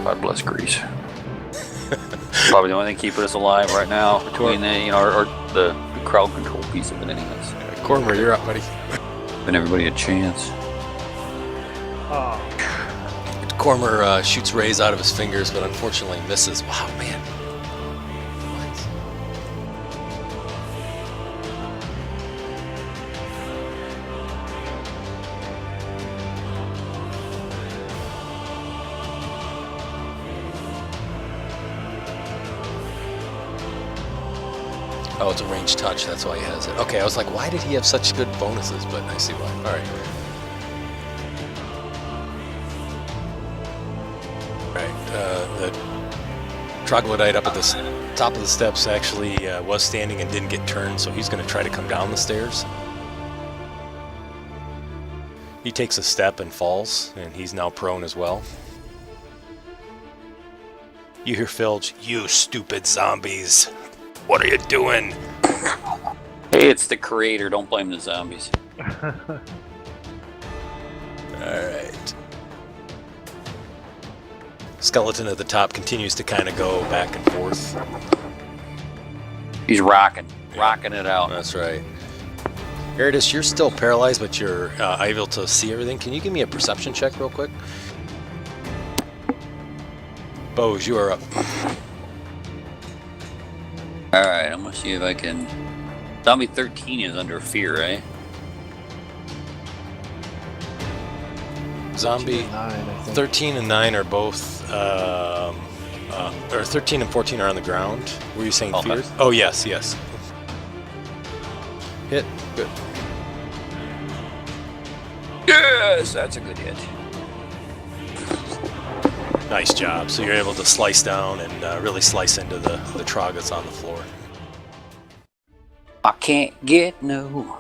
God bless Greece. Probably the only thing keeping us alive right now between the crowd control piece of it anyways. Cormer, you're up, buddy. Giving everybody a chance. Cormer shoots rays out of his fingers, but unfortunately misses. Wow, man. Oh, it's a ranged touch, that's why he has it. Okay, I was like, why did he have such good bonuses? But I see why. Alright. The troglodyte up at the top of the steps actually was standing and didn't get turned, so he's going to try to come down the stairs. He takes a step and falls, and he's now prone as well. You hear Filge, "You stupid zombies! What are you doing?" Hey, it's the creator. Don't blame the zombies. Alright. Skeleton at the top continues to kind of go back and forth. He's rocking it out. That's right. Eridus, you're still paralyzed, but you're able to see everything. Can you give me a perception check real quick? Bose, you are up. Alright, I'm gonna see if I can... Zombie 13 is under fear, right? Zombie 13 and 9 are both, or 13 and 14 are on the ground. Were you saying fear? Oh, yes. Hit. Good. Yes, that's a good hit. Nice job. So you're able to slice down and really slice into the trog that's on the floor. I can't get no.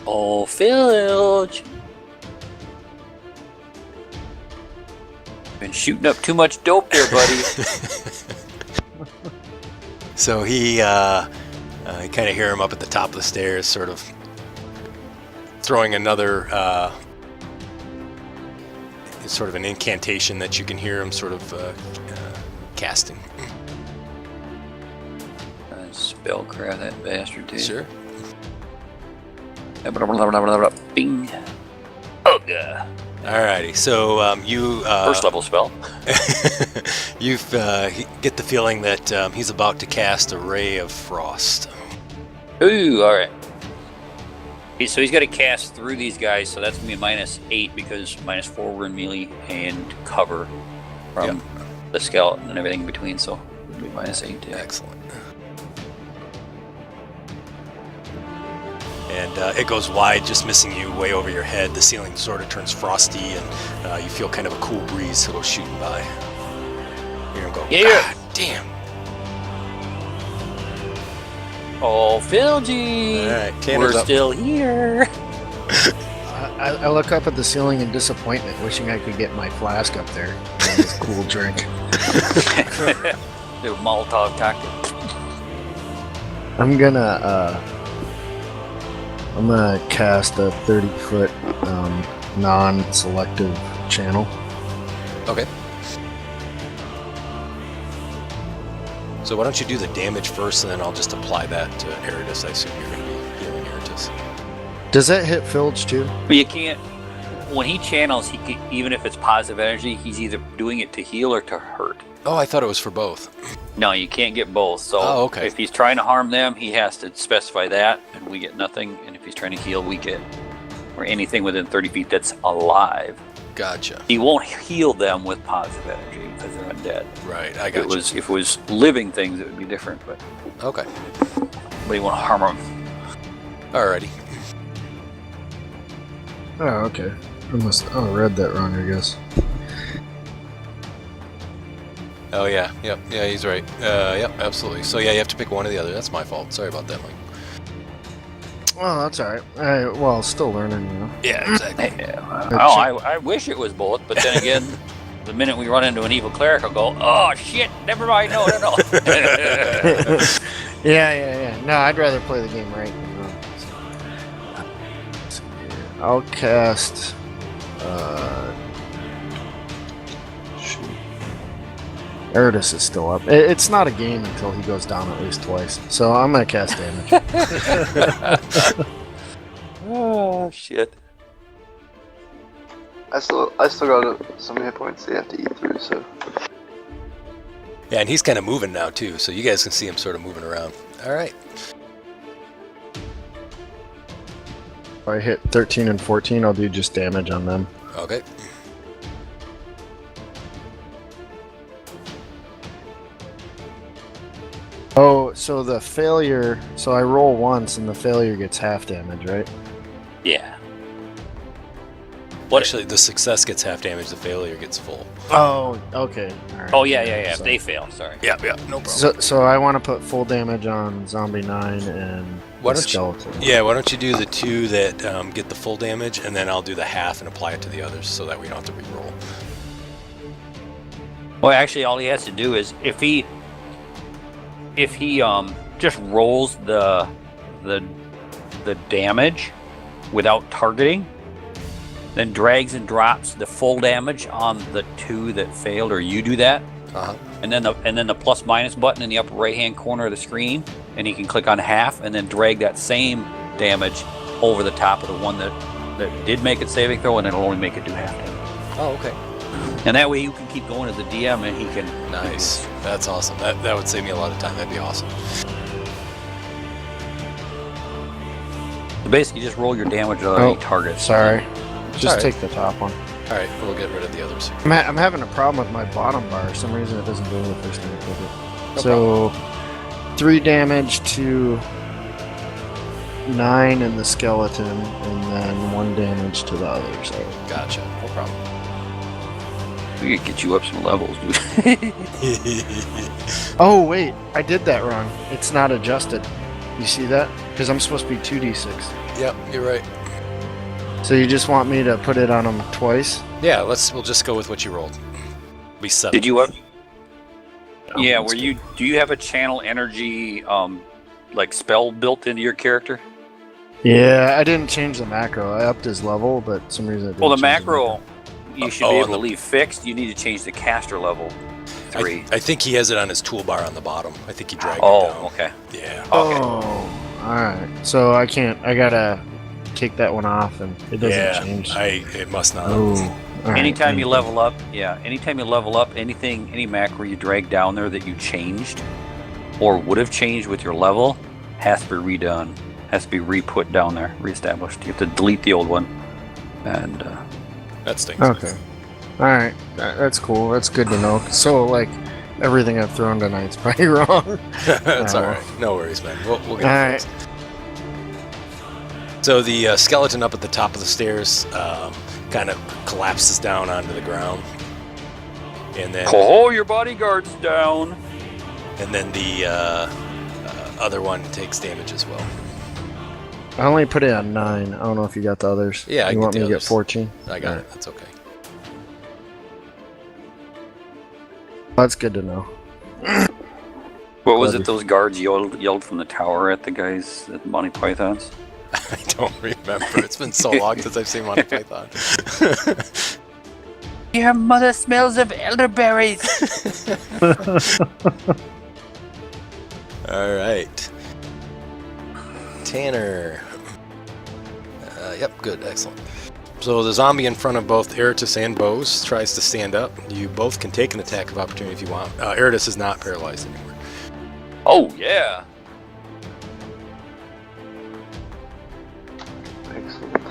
Oh, Filge. Been shooting up too much dope there, buddy. So you kind of hear him up at the top of the stairs, sort of throwing another, sort of an incantation that you can hear him sort of casting. Spellcraft that bastard, too. Sure. Bing. Ugh. Alrighty, so you... First level spell. You get the feeling that he's about to cast a ray of frost. Ooh, alright. So he's got to cast through these guys, so that's going to be -8 because -4 we're in melee and cover from the skeleton and everything in between, so it'll be -8. Yeah. Excellent. And it goes wide, just missing you way over your head. The ceiling sort of turns frosty, and you feel kind of a cool breeze go shooting by. You're gonna go, yeah. God damn. Oh, Filge! Alright, we're still here. I look up at the ceiling in disappointment, wishing I could get my flask up there. This cool drink. Do a Molotov tactic. I'm gonna cast a 30-foot non-selective channel. Okay. So why don't you do the damage first, and then I'll just apply that to Eridus. I assume you're going to be healing Eridus. Does that hit Filge too? But you can't. When he channels, he can, even if it's positive energy, he's either doing it to heal or to hurt. Oh, I thought it was for both. No, you can't get both. So okay. If he's trying to harm them, he has to specify that, and we get nothing. And if he's trying to heal, we get, or anything within 30 feet that's alive. Gotcha. He won't heal them with positive energy because they're undead. Right, I gotcha. If it was living things, it would be different. But okay. But you won't harm them. Alrighty. Oh, okay. I read that wrong, I guess. Oh yeah, yep, yeah, he's right. Yep, absolutely. So yeah, you have to pick one or the other. That's my fault. Sorry about that, Mike. Well, that's alright. Still learning, you know. Yeah, exactly. I wish it was both, but then again, the minute we run into an evil cleric, I'll go, oh shit, never mind, no. Yeah. No, I'd rather play the game right than wrong. So, I'll cast. Shoot. Eridus is still up. It's not a game until he goes down at least twice. So I'm gonna cast damage. Oh shit. I still got some hit points they have to eat through, so. Yeah, and he's kind of moving now too, so you guys can see him sort of moving around. All right. If I hit 13 and 14, I'll do just damage on them. Okay. Oh, so the failure. So I roll once, and the failure gets half damage, right? Yeah. Actually, the success gets half damage, the failure gets full. Oh, okay. All right. Oh yeah. If So- they fail, sorry. Yeah, no problem. So I want to put full damage on Zombie 9 and Why the don't you- skeleton. Yeah, why don't you do the 2 that get the full damage, and then I'll do the half and apply it to the others, so that we don't have to re-roll. Well, actually, all he has to do is if he just rolls the damage without targeting, then drags and drops the full damage on the 2 that failed, or you do that, and then the plus minus button in the upper right hand corner of the screen, and he can click on half and then drag that same damage over the top of the one that did make it saving throw, and it'll only make it do half damage. Oh, okay. And that way you can keep going as the DM, and he can. Nice. That's awesome. That would save me a lot of time. That'd be awesome. So basically, just roll your damage on any target. Sorry. Just Alright. take the top one. All right, we'll get rid of the others. I'm having a problem with my bottom bar. For some reason, it doesn't do it the first time I click it. No So, 3 damage to 9 in the skeleton, and then 1 damage to the others. So, Gotcha. No problem. We could get you up some levels, dude. oh wait, I did that wrong. It's not adjusted. You see that? Because I'm supposed to be 2d6. Yep, you're right. So you just want me to put it on them twice? Yeah, we'll just go with what you rolled. Be 7. Did you up? Yeah, that's do you have a channel energy like spell built into your character? Yeah, I didn't change the macro. I upped his level, but for some reason. Well, the macro you should be able to it'll- leave fixed. You need to change the caster level 3. I think he has it on his toolbar on the bottom. I think he dragged it Oh, down. okay. Yeah. Okay. Oh, alright. So I can't. I gotta take that one off, and it doesn't change. It must not. Oh. alright, Anytime you thank level up, any macro you drag down there that you changed or would have changed with your level has to be redone. Has to be re-put down there, reestablished. You have to delete the old one. And That stinks. Okay. Alright. That's cool. That's good to know. So, like, everything I've thrown tonight's probably wrong. That's Oh. all right. No worries, man. We'll get it Alright. fixed. So the skeleton up at the top of the stairs kind of collapses down onto the ground, and then your bodyguard's down. the other one takes damage as well. I only put it on 9. I don't know if you got the others. Yeah, I you get want the me to get others. 14? I got Alright. it. That's okay. That's good to know. What was Glad it those guards yelled from the tower at the guys at Monty Python's? I don't remember. It's been so long since I've seen Monty Python. Your mother smells of elderberries. All right. Tanner. Yep, good, excellent. So the zombie in front of both Eritus and Bose tries to stand up. You both can take an attack of opportunity if you want. Eritus is not paralyzed anymore. Oh yeah. Excellent.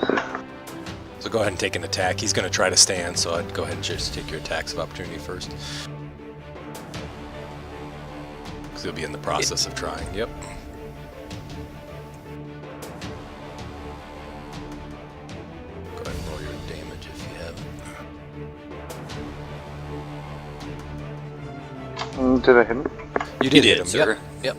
So go ahead and take an attack. He's going to try to stand, so I'd go ahead and just take your attacks of opportunity first. Because he'll be in the process of trying. Yep. Go ahead and roll your damage if you have it. Did I hit him? You did You hit did, him, sir. Yep.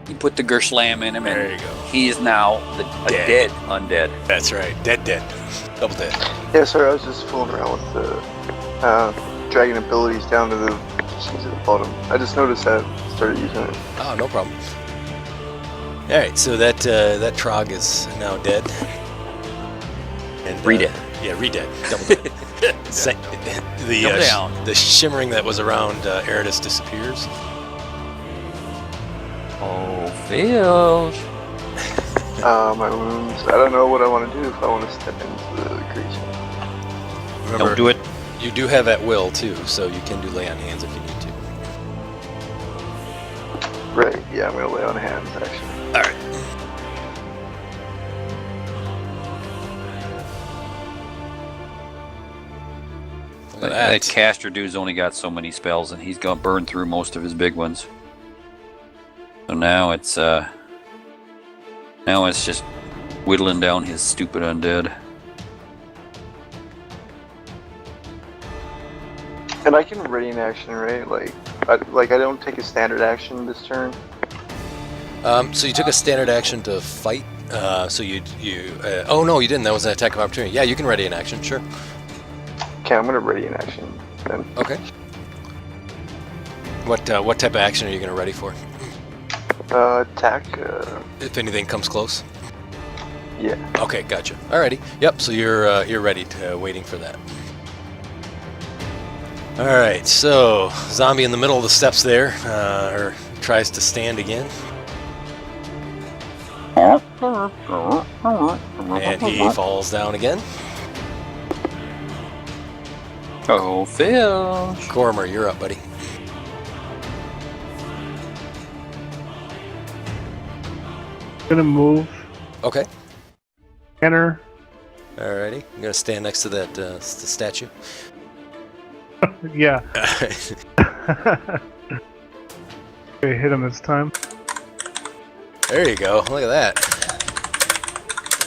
You put the Gerslam in him, There and you go. he is now a Dead. dead undead. That's right. Dead. Double dead. Yeah, sorry, I was just fooling around with the dragon abilities down to the bottom. I just noticed that. Started using it. Oh, no problem. All right, so that Trog is now dead. And Re-dead. Yeah, re-dead. Double dead. Double down. The shimmering that was around Eridus disappears. Oh, Filge. My wounds. I don't know what I want to do if I want to step into the creature. Remember, Don't do it. You do have at will too, so you can do lay on hands if you need to. Right, yeah, I'm going to lay on hands, actually. All right. Look at That caster dude's only got so many spells, and he's gonna burn through most of his big ones. So now it's just whittling down his stupid undead. And I can ready an action, right? I don't take a standard action this turn. So you took a standard action to fight. So oh no, you didn't. That was an attack of opportunity. Yeah, you can ready an action. Sure. Okay, I'm going to ready an action then. Okay. What type of action are you going to ready for? Attack. If anything comes close. Yeah. Okay, gotcha. Alrighty. Yep. So you're ready to waiting for that. All right. So zombie in the middle of the steps there, or tries to stand again, and he falls down again. Oh, Filge. Cormer, you're up, buddy. Gonna move. Okay. Enter. Alrighty. I'm gonna stand next to that the statue. Yeah. Alright. Okay, hit him this time. There you go. Look at that.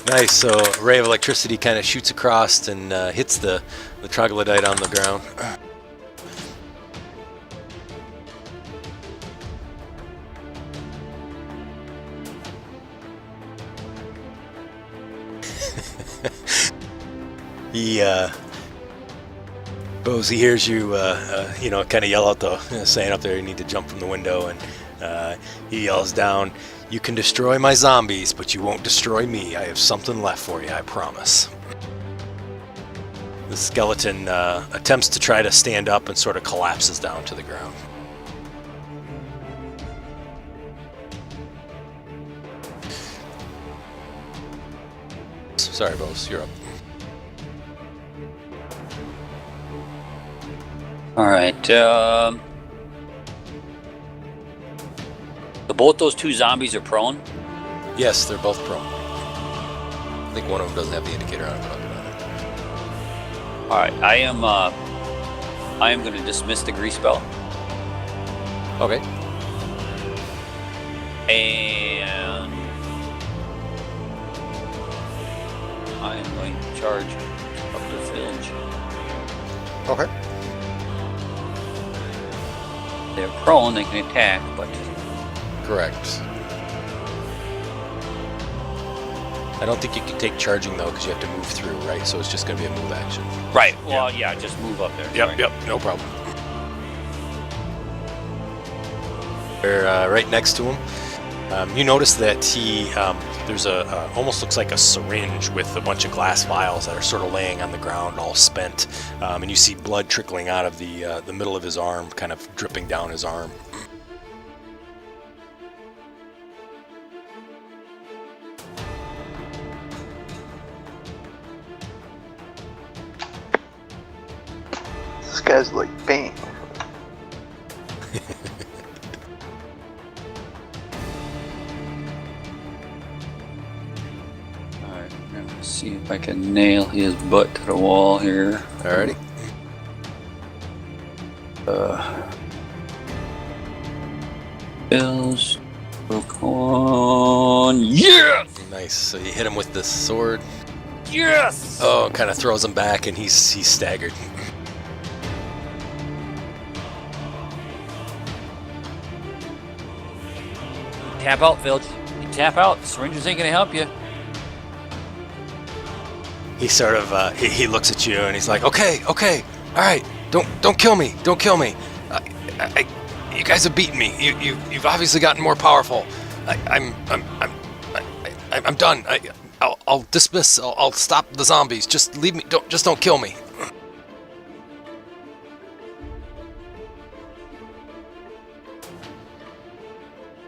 Nice. So a ray of electricity kind of shoots across and hits the troglodyte on the ground. He Bose, he hears you, kind of yell out the saying up there, you need to jump from the window, and he yells down, "You can destroy my zombies, but you won't destroy me. I have something left for you, I promise." The skeleton attempts to try to stand up and sort of collapses down to the ground. Sorry, Bose, you're up. All right. So both those two zombies are prone. Yes, they're both prone. I think one of them doesn't have the indicator on it, but I'll get on it. All right. I am going to dismiss the grease spell, Okay. and I am going to charge up to Filge. Okay. They're prone. They can attack, but Correct. I don't think you can take charging though, because you have to move through, right? So it's just going to be a move action. right. Well, yeah. Just move up there. Sorry. Yep, no problem. They're right next to him. You notice that there's almost looks like a syringe with a bunch of glass vials that are sort of laying on the ground, all spent, and you see blood trickling out of the middle of his arm, kind of dripping down his arm. This guy's like bang. Alright, I'm gonna see if I can nail his butt to the wall here. Alrighty. Bills. Broke on. Yes! Nice. So you hit him with the sword. Yes! Oh, kind of throws him back, and he's staggered. Tap out, Filge. You tap out. Syringes ain't gonna help you. He sort of he looks at you and he's like, okay, all right, don't kill me, you guys have beaten me. You've obviously gotten more powerful. I'm done. I'll dismiss. I'll stop the zombies. Just leave me. Don't kill me.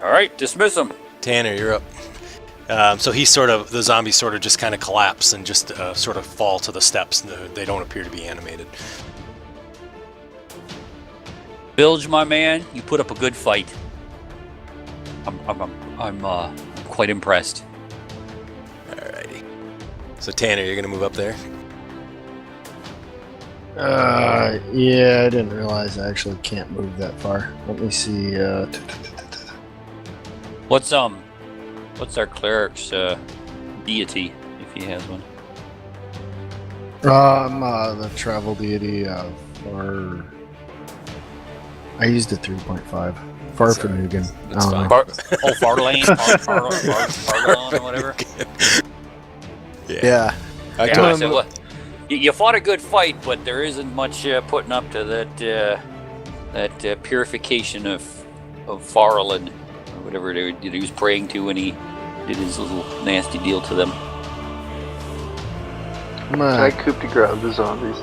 All right, dismiss them. Tanner, you're up. So the zombies sort of just kind of collapse and just sort of fall to the steps. They don't appear to be animated. Bilge, my man, you put up a good fight. I'm quite impressed. Alrighty. So Tanner, you're gonna move up there. Yeah, I didn't realize I actually can't move that far. Let me see. What's our cleric's deity, if he has one? I'm the travel deity for. I used a 3.5. Far from Nugan. That's fine. Farlane? Farlane or whatever? Yeah. I Yeah, told I him. said, well, you fought a good fight, but there isn't much putting up to that purification of Farlane, or whatever he was praying to when he did his little nasty deal to them. Can I coup de grace the zombies?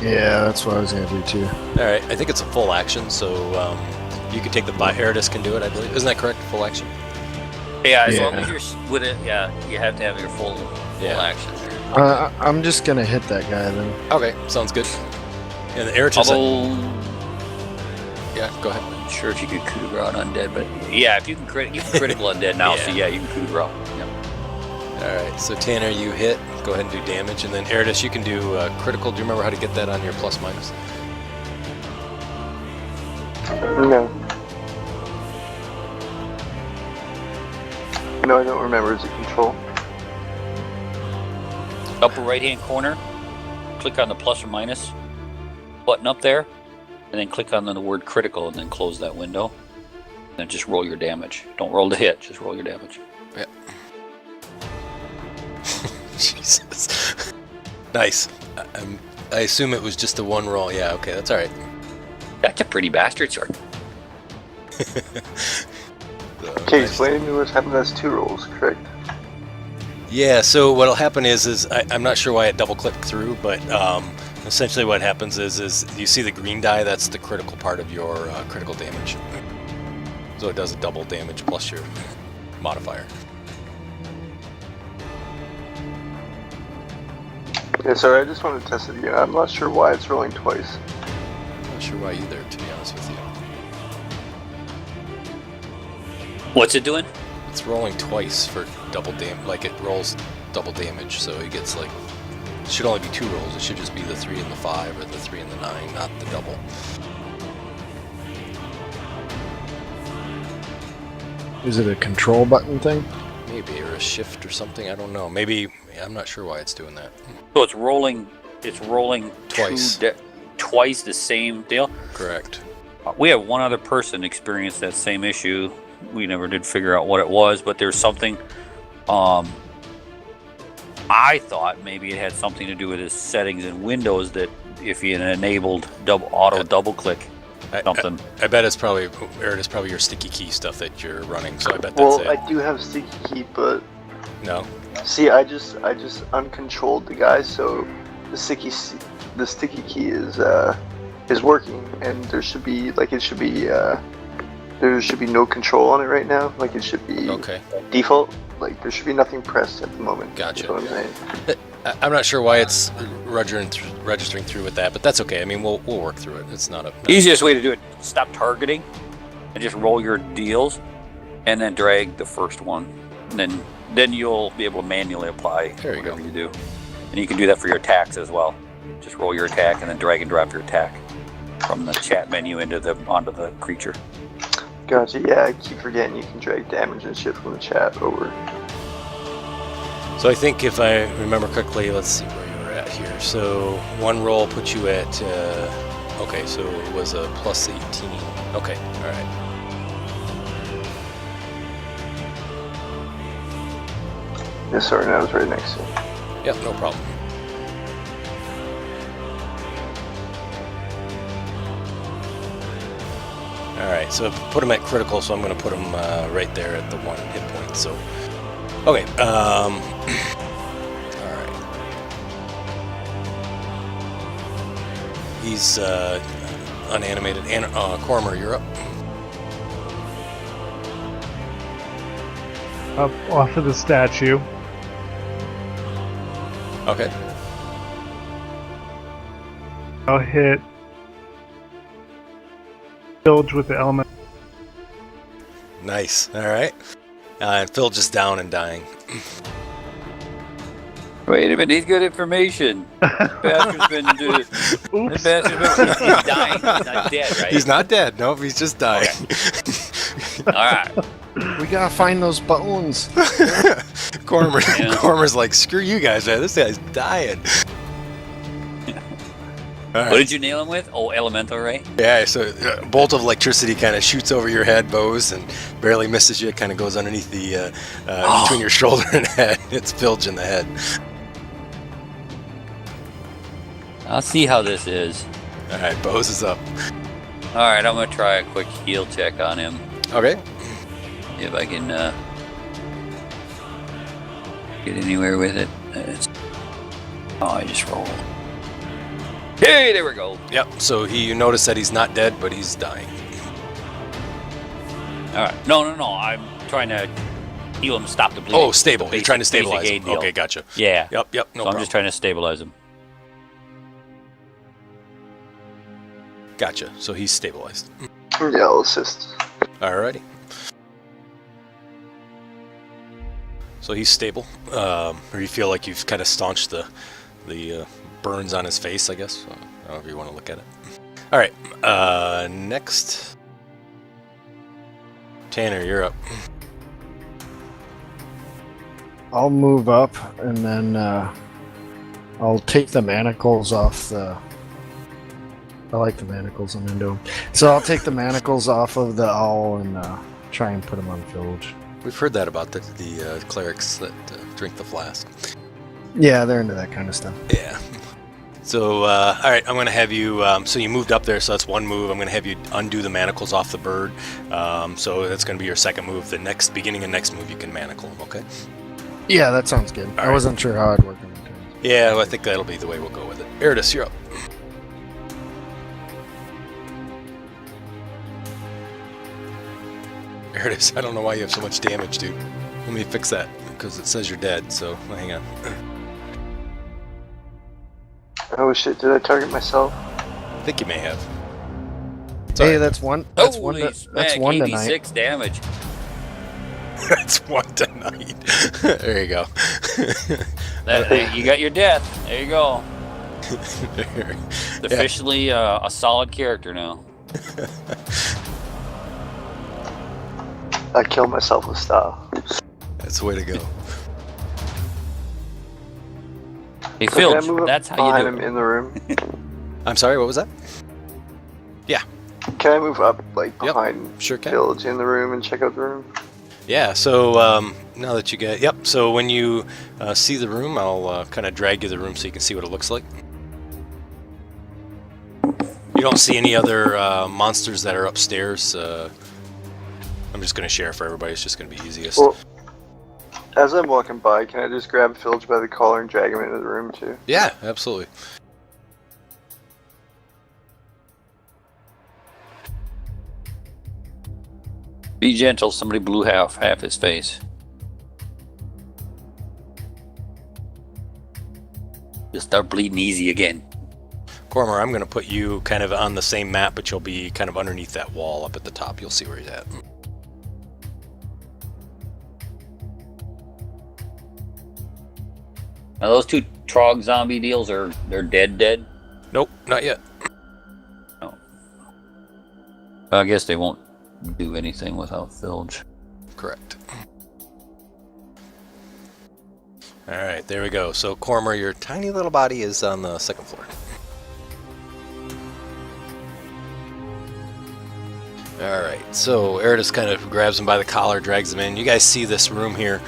Yeah, that's what I was gonna do too. Alright, I think it's a full action, so you can take the Eridus can do it, I believe. Isn't that correct? Full action? Yeah, as Yeah. long as you're with it, yeah, you have to have your full action. I'm just gonna hit that guy then. Okay, sounds good. And the Eridus. Although, Yeah, go ahead. I'm sure if you could coup de grace on undead, but yeah, if you can critical undead now, so yeah, you can coup de grace. Yep. Alright, so Tanner, you hit. Go ahead and do damage, and then Eridus, you can do critical. Do you remember how to get that on your plus minus? No. No, I don't remember. Is it control? Upper right hand corner, click on the plus or minus button up there, and then click on the word critical, and then close that window. Then just roll your damage. Don't roll to hit, just roll your damage. Yeah. Jesus. Nice. I assume it was just a one roll. Yeah, okay, that's alright. That's a pretty bastard, sir. Okay, explain to me what's happened. That's 2 rolls, correct? Yeah, so what'll happen is I'm not sure why it double clicked through, but essentially what happens is you see the green die, that's the critical part of your critical damage. So it does a double damage plus your modifier. Yeah, sorry, I just wanted to test it again. I'm not sure why it's rolling twice. I'm not sure why either, to be honest with you. What's it doing? It's rolling twice for double damage, like it rolls double damage, so it gets like, it should only be 2 rolls, it should just be the 3 and the 5 or the 3 and the 9, not the double. Is it a control button thing? Maybe, or a shift or something, I don't know. Maybe, I'm not sure why it's doing that. So it's rolling Twice. Twice the same deal? Correct. We have one other person experience that same issue. We never did figure out what it was, but there's something. I thought maybe it had something to do with his settings in Windows, that if you enabled double click something. I bet it's probably, or it's probably your sticky key stuff that you're running. So I bet that's Well, it. I do have sticky key, but No. see, I just uncontrolled the guy, so the sticky key is working, and there should be there should be no control on it right now. Like it should be Okay. default. Like there should be nothing pressed at the moment. Gotcha. Is what I'm saying. I'm not sure why it's registering through with that, but that's okay. I mean, we'll work through it. It's not a Easiest way to do it: stop targeting, and just roll your deals, and then drag the first one, and then you'll be able to manually apply There you go. whatever you do. And you can do that for your attacks as well. Just roll your attack and then drag and drop your attack from the chat menu onto the creature. Gotcha. Yeah, I keep forgetting you can drag damage and shit from the chat over. So I think if I remember correctly, let's see where you were at here. So one roll put you at, okay, so it was a plus 18. Okay, all right. Yes, sorry, I was right next to him. Yep, no problem. Alright, so put him at critical, so I'm going to put him right there at the 1 hit point. So, okay. Alright. He's unanimated. Cormer, you're up. Up off of the statue. Okay. I'll hit Filge with the element. Nice. Alright. And Phil just down and dying. Wait a minute, he's got information. Bastard's been doing. Oops. He's dying. He's not dead, right? He's not dead. Nope, he's just dying. All right. We gotta find those bones. Cormer's like, screw you guys, man. This guy's dying. All right. What did you nail him with? Oh, elemental ray. Yeah, so a bolt of electricity kind of shoots over your head, Bose, and barely misses you. It kind of goes underneath the between your shoulder and head. It's Filge in the head. I'll see how this is. All right, Bose is up. All right, I'm gonna try a quick heal check on him. Okay. See if I can get anywhere with it. I just rolled. Hey, there we go. Yep. So you notice that he's not dead, but he's dying. All right. No. I'm trying to heal him, stop the bleeding. Oh, stable. You're trying to stabilize basic him. aid deal. Okay, gotcha. Yeah. Yep. No So problem. I'm just trying to stabilize him. Gotcha. So he's stabilized. Yeah, I'll assist. Alrighty. So he's stable. Or you feel like you've kind of staunched the burns on his face, I guess. However you want to look at it. Alright. Next. Tanner, you're up. I'll move up and then I'll take the manacles off the. I like the manacles, I'm into them. So I'll take the manacles off of the owl and try and put them on Filge. We've heard that about the clerics that drink the flask. Yeah, they're into that kind of stuff. Yeah. So, alright, I'm going to have you, so you moved up there, so that's one move. I'm going to have you undo the manacles off the bird. So that's going to be your second move. The beginning of next move, you can manacle them, okay? Yeah, that sounds good. I wasn't sure how it'd work on the turn. Yeah, well, I think that'll be the way we'll go with it. Eridus, you're up. Eridus, I don't know why you have so much damage, dude. Let me fix that, because it says you're dead, so hang on. Oh shit, did I target myself? I think you may have. Hey, that's one. That's Holy one. smack, That's one tonight. 86 damage. That's one tonight. There you go. You got your death. There you go. There. It's officially a solid character now. I killed myself with style. That's the way to go. Hey, So can I Filge, move up that's how behind you him do it. in the room? I'm sorry, what was that? Can I move up, like, Yep, behind sure can. Filge in the room and check out the room? Yeah, so now that you get... Yep, so when you see the room, I'll kind of drag you to the room so you can see what it looks like. You don't see any other monsters that are upstairs. I'm just going to share for everybody. It's just going to be easiest. Well, as I'm walking by, can I just grab Filge by the collar and drag him into the room, too? Yeah, absolutely. Be gentle. Somebody blew half his face. Just start bleeding easy again. Cormer, I'm going to put you kind of on the same map, but you'll be kind of underneath that wall up at the top. You'll see where he's at. Now those two Trog zombie deals they're dead? Nope, not yet. No. I guess they won't do anything without Filge. Correct. Alright, there we go. So, Cormer, your tiny little body is on the second floor. Alright, so Eridus kind of grabs him by the collar, drags him in. You guys see this room here.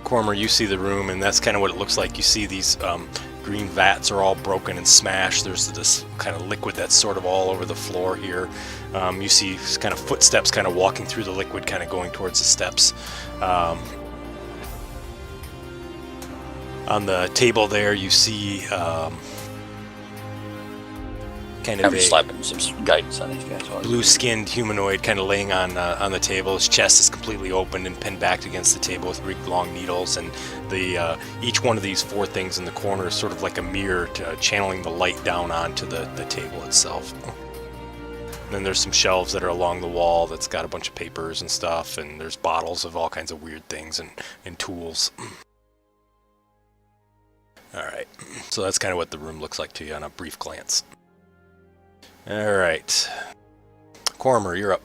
Cormer, you see the room, and that's kind of what it looks like. You see these green vats are all broken and smashed. There's this kind of liquid that's sort of all over the floor here. You see kind of footsteps kind of walking through the liquid, kind of going towards the steps. On the table there, you see kind of I'm slapping some guidance on these guys. blue-skinned humanoid kind of laying on the table. His chest is completely opened and pinned back against the table with big long needles, and the each one of these 4 things in the corner is sort of like a mirror to channeling the light down onto the table itself. And then there's some shelves that are along the wall that's got a bunch of papers and stuff, and there's bottles of all kinds of weird things and tools. Alright, so that's kind of what the room looks like to you on a brief glance. Alright. Cormer, you're up.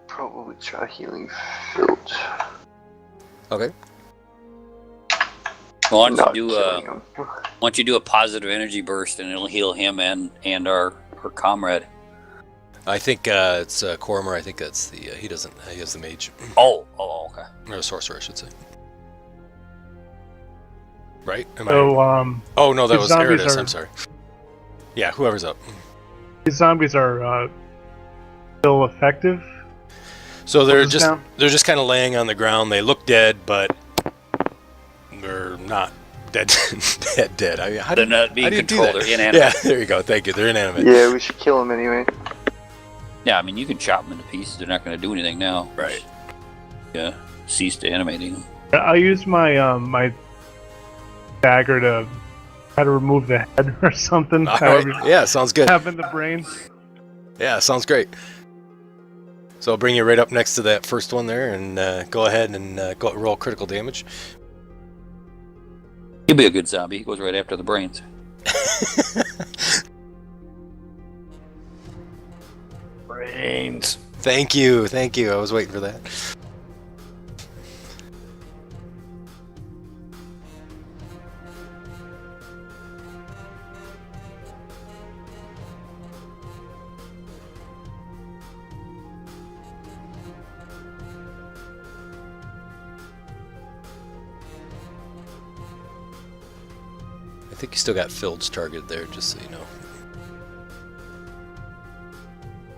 Probably try healing Filge. Okay. Well, why Not don't you killing him. why don't you do a positive energy burst, and it'll heal him and our comrade. I think it's Cormer. I think that's the he has the mage. Oh, okay. Or the sorcerer, I should say. Right? So, Oh no, that these was zombies Eridus. are- I'm sorry. Yeah, whoever's up. these zombies are still effective. So they're What was down? just kind of laying on the ground. They look dead, but they're not dead. dead. I mean, how They're do not being how do you do controlled. that? They're inanimate. Yeah, there you go. Thank you. They're inanimate. Yeah, we should kill him anyway. Yeah, I mean, you can chop them into pieces. They're not going to do anything now. Right. Yeah, cease to animating them. I'll use my my dagger to try to remove the head or something. All However, right. Yeah, sounds good. have in the brain. Yeah, sounds great. So I'll bring you right up next to that first one there, and go ahead and go roll critical damage. He'll be a good zombie. He goes right after the brains. Brains. Thank you. I was waiting for that. I think you still got Filge targeted there, just so you know.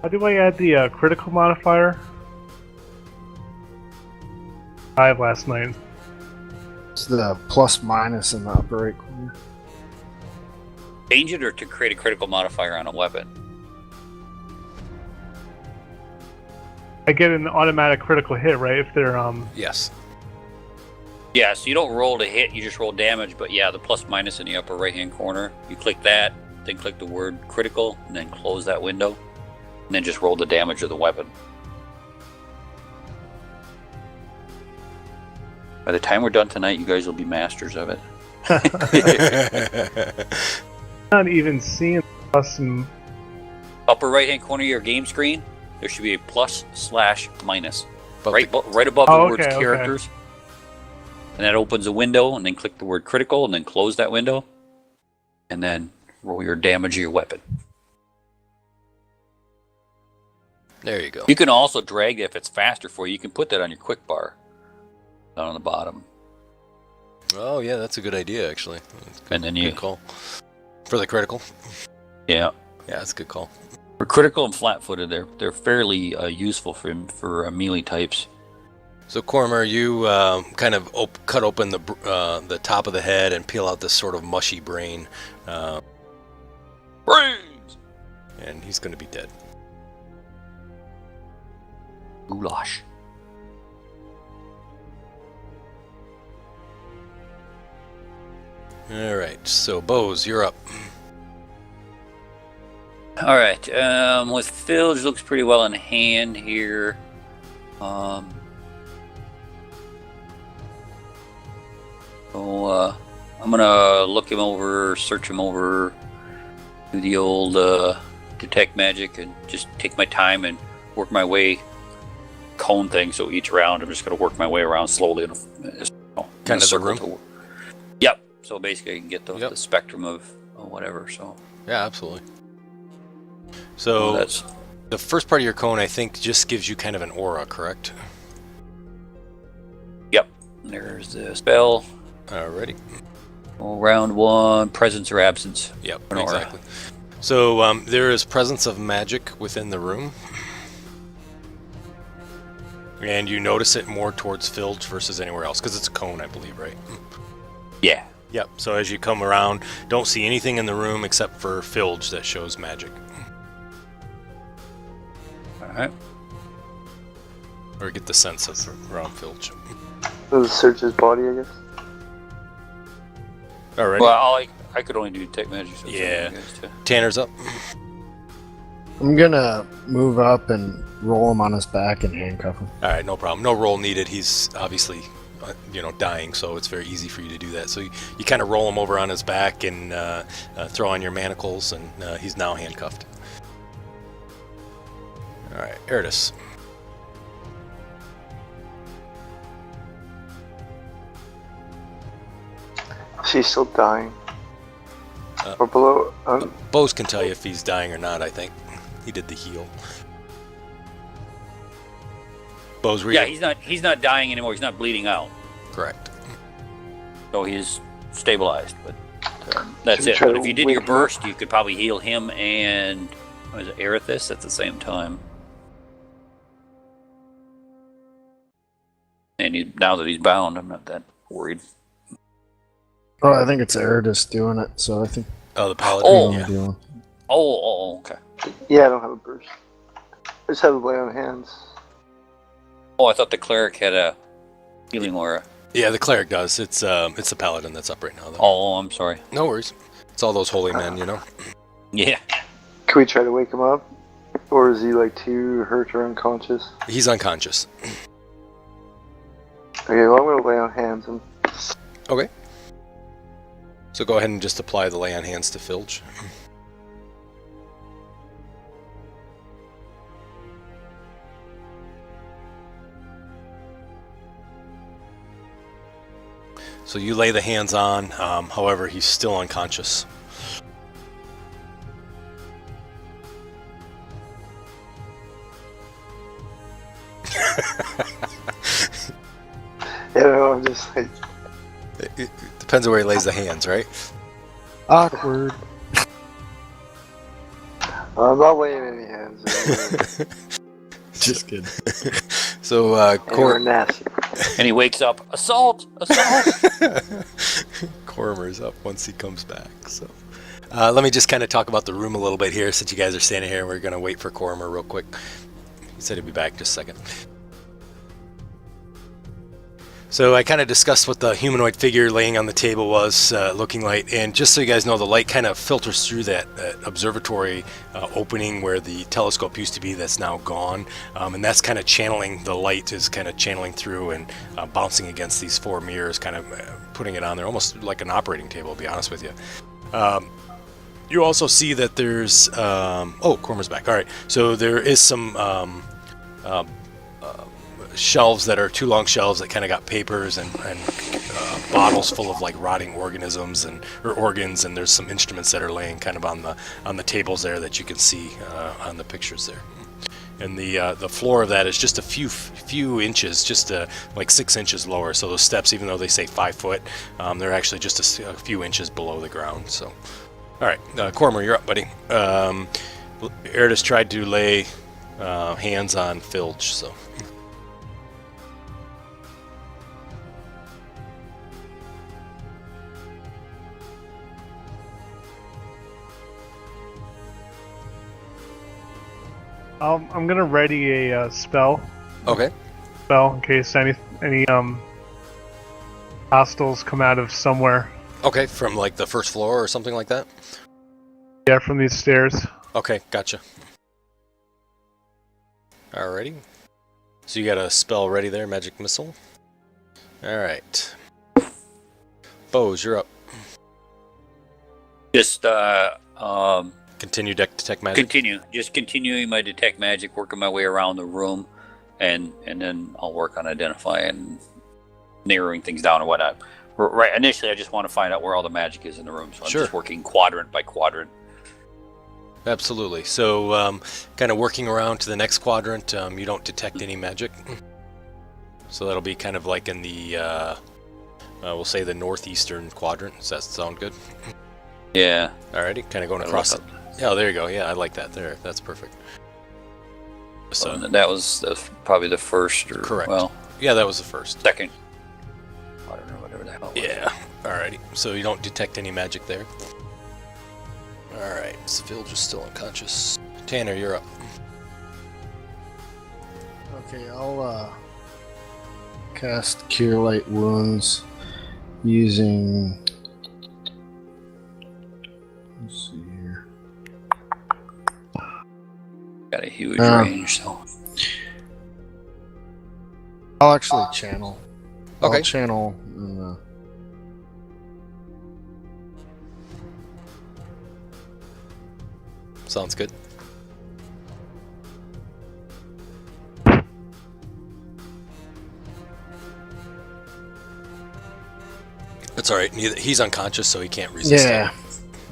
How do I add the critical modifier? 5 last night. It's the plus minus in the upper right corner. Change it or to create a critical modifier on a weapon. I get an automatic critical hit, right? If they're Yes. Yeah, so you don't roll to hit, you just roll damage, but yeah, the plus minus in the upper right hand corner, you click that, then click the word critical, and then close that window, and then just roll the damage of the weapon. By the time we're done tonight, you guys will be masters of it. not even seeing plus and Upper right hand corner of your game screen, there should be a plus/minus. But Right above the Oh, words okay, okay. characters. And that opens a window, and then click the word critical, and then close that window. And then roll your damage of your weapon. there you go. You can also drag it if it's faster for you. You can put that on your quick bar down on the bottom. Oh yeah, that's a good idea actually. That's good, And then you, good call for the critical. yeah. Yeah, that's a good call. For critical and flat-footed, they're fairly useful for melee types. So Cormer, you kind of cut open the top of the head and peel out this sort of mushy brain, Brains! and he's going to be dead. Goulash. All right, so Bose, you're up. All right. With Filge, looks pretty well in hand here. So I'm gonna look him over, search him over, do the old detect magic, and just take my time and work my way cone thing. So each round, I'm just gonna work my way around slowly in a Kind of the circle room? Yep. So basically, I can get the, Yep. the spectrum of whatever. So Yeah, absolutely. So that's The first part of your cone, I think, just gives you kind of an aura, correct? Yep. There's the spell. Alrighty. Round 1, presence or absence. Yep, An aura. exactly. So there is presence of magic within the room. And you notice it more towards Filge versus anywhere else, because it's a cone, I believe, right? Yeah. Yep, so as you come around, don't see anything in the room except for Filge that shows magic. Alright. Or get the sense of around Filge. Let's search his body, I guess. Alright. Well, I could only do detect magic. So it's Yeah. up to you guys, too. Tanner's up. I'm gonna move up and roll him on his back and handcuff him. Alright, no problem. No roll needed. He's obviously, dying, so it's very easy for you to do that. So you kind of roll him over on his back and throw on your manacles, and he's now handcuffed. Alright, Eridus. She's still dying. Or below. Bose can tell you if he's dying or not, I think. He did the heal. Bose, were you? Yeah, he's not dying anymore. He's not bleeding out. Correct. So he's stabilized. But that's Should we it. try But to if you did wake your him burst, you could probably heal him and was it Erithus at the same time. And now that he's bound, I'm not that worried. Oh, I think it's Eridus doing it, so I think Oh, the paladin. Oh. Yeah. doing. Oh, okay. Yeah, I don't have a burst. I just have a lay on hands. Oh, I thought the cleric had a healing aura. Yeah, the cleric does. It's the paladin that's up right now, though. Oh, I'm sorry. No worries. It's all those holy men, you know. Yeah. Can we try to wake him up? Or is he like too hurt or unconscious? He's unconscious. Okay, well I'm gonna lay on hands and Okay. So go ahead and just apply the lay on hands to Filge. So you lay the hands on, however, he's still unconscious. yeah, no, I'm just like It depends on where he lays the hands, right? Awkward. I'm not laying any hands. Just kidding. So, Or nasty. And he wakes up. Assault! Assault! Cormer's up once he comes back. So, let me just kind of talk about the room a little bit here, since you guys are standing here. We're going to wait for Cormer real quick. He said he'd be back just a second. So I kind of discussed what the humanoid figure laying on the table was looking like, and just so you guys know, the light kind of filters through that observatory opening where the telescope used to be that's now gone, and that's kind of channeling, the light is kind of channeling through and bouncing against these four mirrors, kind of putting it on there, almost like an operating table, to be honest with you. You also see that there's, oh, Cormer's back. All right, so there is some shelves that are 2 long shelves that kind of got papers and bottles full of like rotting organisms or organs, and there's some instruments that are laying kind of on the tables there that you can see on the pictures there. And the floor of that is just a few inches, just like 6 inches lower. So those steps, even though they say 5 foot, they're actually just a few inches below the ground. So, all right, Cormer, you're up, buddy. Eridus tried to lay hands on Filge, so. I'm gonna ready a spell Okay. in case any hostiles come out of somewhere. Okay, from like the first floor or something like that? Yeah, from these stairs. Okay, gotcha. Alrighty. So you got a spell ready there, magic missile. Alright. Bose, you're up. Just Continue detect magic. just continuing my detect magic, working my way around the room, and then I'll work on identifying, narrowing things down and whatnot. Right, initially I just want to find out where all the magic is in the room, so I'm Sure. just working quadrant by quadrant. absolutely. So, kind of working around to the next quadrant, you don't detect any magic. So that'll be kind of like in the, we'll say the northeastern quadrant. Does that sound good? Yeah. Alrighty, kind of going across it. Yeah, there you go. Yeah, I like that. There, that's perfect. So that was probably the first, or correct. Well, yeah, that was the first. second. I don't know, whatever the hell. Yeah. Alrighty. So you don't detect any magic there. Alright. Filge is still unconscious. Tanner, you're up. Okay, I'll cast Cure Light Wounds using. Let's see here. Got a huge range, so. I'll actually channel. Okay. I'll channel. And, Sounds good. That's alright. He's unconscious, so he can't resist yeah,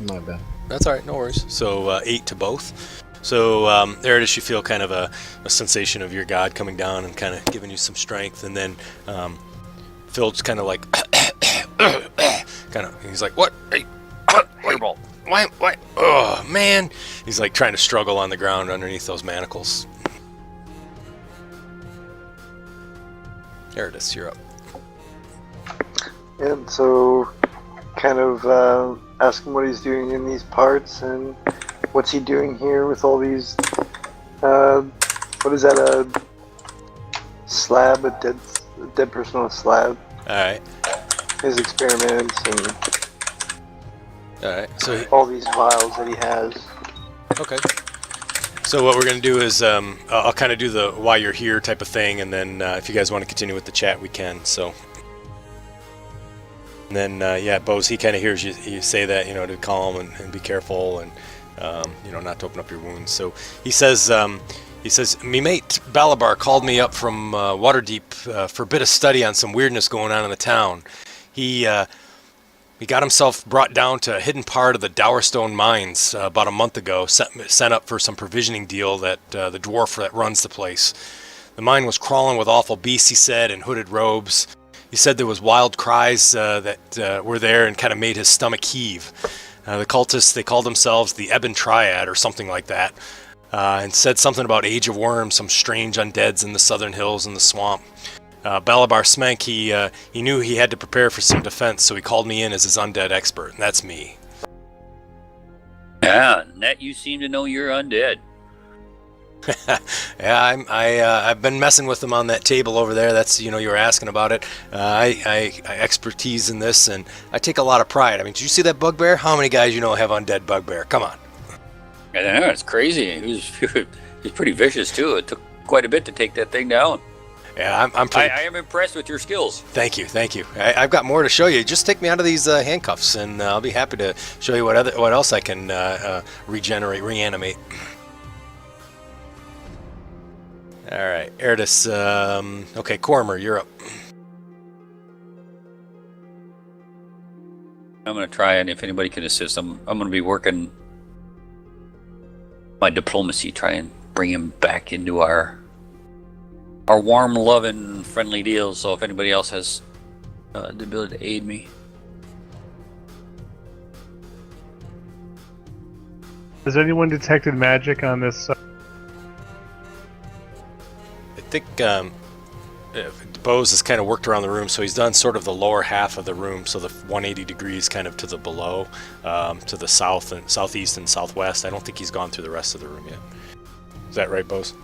that. my bad. That's alright, no worries. So 8 to both. So there it is. You feel kind of a sensation of your god coming down and kind of giving you some strength, and then Phil's kind of like, he's like, what? Hey, what? Hairball. Why? Oh man! He's like trying to struggle on the ground underneath those manacles. There it is. You're up. And so, kind of ask him what he's doing in these parts and what's he doing here with all these. What is that? A slab? A dead person on a slab? All right. His experiments and All right. So all these files that he has. okay. So what we're gonna do is I'll kind of do the "why you're here" type of thing, and then if you guys want to continue with the chat, we can. So. And then, yeah, Bose, he kind of hears you say that, to calm and be careful and, not to open up your wounds. So he says, me mate Balabar called me up from Waterdeep for a bit of study on some weirdness going on in the town. He got himself brought down to a hidden part of the Dowerstone mines about a month ago, sent up for some provisioning deal that the dwarf that runs the place. The mine was crawling with awful beasts, he said, in hooded robes. He said there was wild cries that were there and kind of made his stomach heave. The cultists, they called themselves the Ebon Triad or something like that, and said something about Age of Worms, some strange undeads in the southern hills and the swamp. Balabar Smenk, he knew he had to prepare for some defense, so he called me in as his undead expert, and that's me. Yeah, Net, you seem to know you're undead. Yeah, I've been messing with them on that table over there. That's, you were asking about it. I expertise in this, and I take a lot of pride. I mean, did you see that bugbear? How many guys have undead bugbear? Come on. I don't know, it's crazy. He's pretty vicious too. It took quite a bit to take that thing down. Yeah, I'm pretty. I am impressed with your skills. Thank you. I've got more to show you. Just take me out of these handcuffs, and I'll be happy to show you what else I can reanimate. All right, Erdis. Okay, Cormer, you're up. I'm going to try, and if anybody can assist, I'm going to be working my diplomacy, try and bring him back into our warm, loving, friendly deals. So if anybody else has the ability to aid me. Has anyone detected magic on this? I think Bose has kind of worked around the room, so he's done sort of the lower half of the room, so the 180 degrees kind of to the below, to the south and southeast and southwest. I don't think he's gone through the rest of the room yet. Is that right, Bose?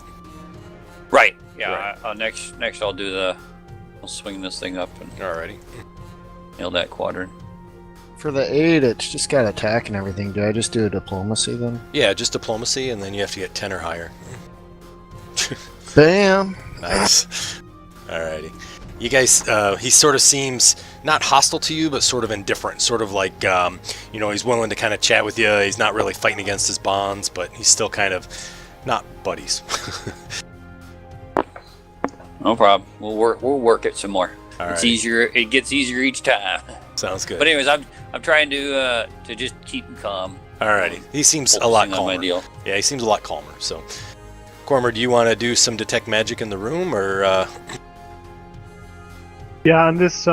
Right. Yeah. Right. Next, I'll swing this thing up and Alrighty. nail that quadrant. For the 8, it's just got attack and everything. Do I just do a diplomacy then? Yeah, just diplomacy, and then you have to get 10 or higher. Bam! Nice. Alrighty. You guys, he sort of seems not hostile to you, but sort of indifferent. Sort of like, he's willing to kind of chat with you. He's not really fighting against his bonds, but he's still kind of not buddies. No problem. We'll work it some more. All It's right. easier. It gets easier each time. Sounds good. But anyways, I'm trying to just keep him calm. Alrighty. He seems a lot focusing on my calmer. deal. Yeah, he seems a lot calmer. So, Cormer, do you want to do some detect magic in the room, or? Yeah, on this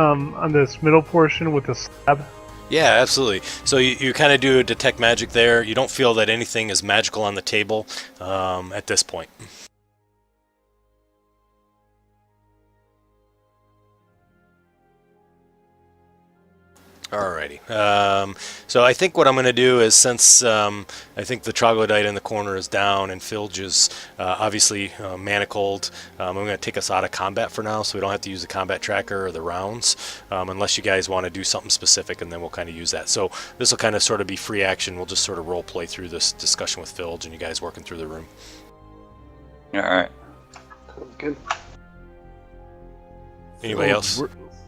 middle portion with the slab. Yeah, absolutely. So you kind of do a detect magic there. You don't feel that anything is magical on the table at this point. Alrighty. So I think what I'm going to do is, since I think the troglodyte in the corner is down and Filge is obviously manacled, I'm going to take us out of combat for now, so we don't have to use the combat tracker or the rounds, unless you guys want to do something specific, and then we'll kind of use that. So this will kind of sort of be free action. We'll just sort of role play through this discussion with Filge and you guys working through the room. All right. Sounds good. Anybody else?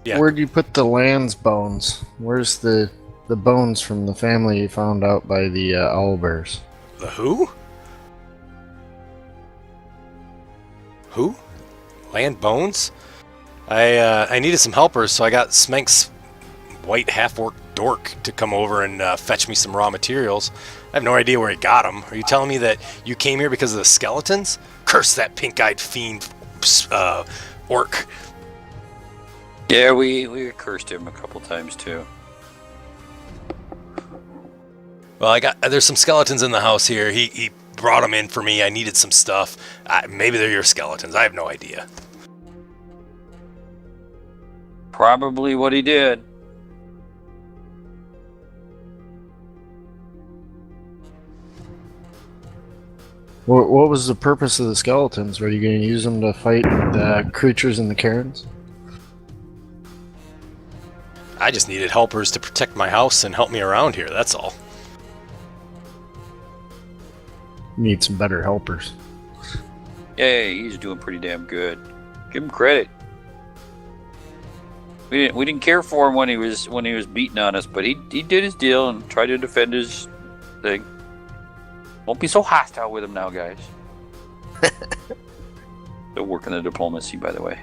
Yeah. Where'd you put the land's bones? Where's the bones from the family you found out by the owlbears? The who? Who? Land bones? I needed some helpers, so I got Smenk's white half-orc dork to come over and fetch me some raw materials. I have no idea where he got them. Are you telling me that you came here because of the skeletons? Curse that pink-eyed fiend orc. Yeah, we cursed him a couple times too. Well, there's some skeletons in the house here. He brought them in for me. I needed some stuff. Maybe they're your skeletons. I have no idea. Probably what he did. What was the purpose of the skeletons? Were you going to use them to fight the creatures in the cairns? I just needed helpers to protect my house and help me around here, that's all. You need some better helpers. Yeah, he's doing pretty damn good. Give him credit. We didn't care for him when he was beating on us, but he did his deal and tried to defend his thing. Won't be so hostile with him now, guys. Still working the diplomacy, by the way.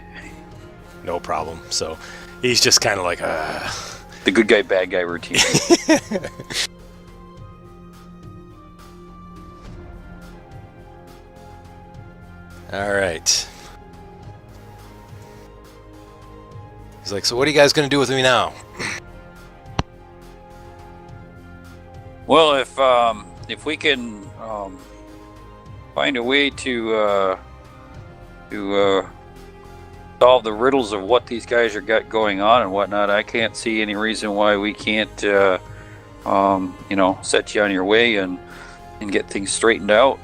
No problem. So he's just kind of like, The good guy, bad guy routine. All right. He's like, so what are you guys going to do with me now? Well, if we can find a way to solve the riddles of what these guys are got going on and whatnot, I can't see any reason why we can't, set you on your way and get things straightened out.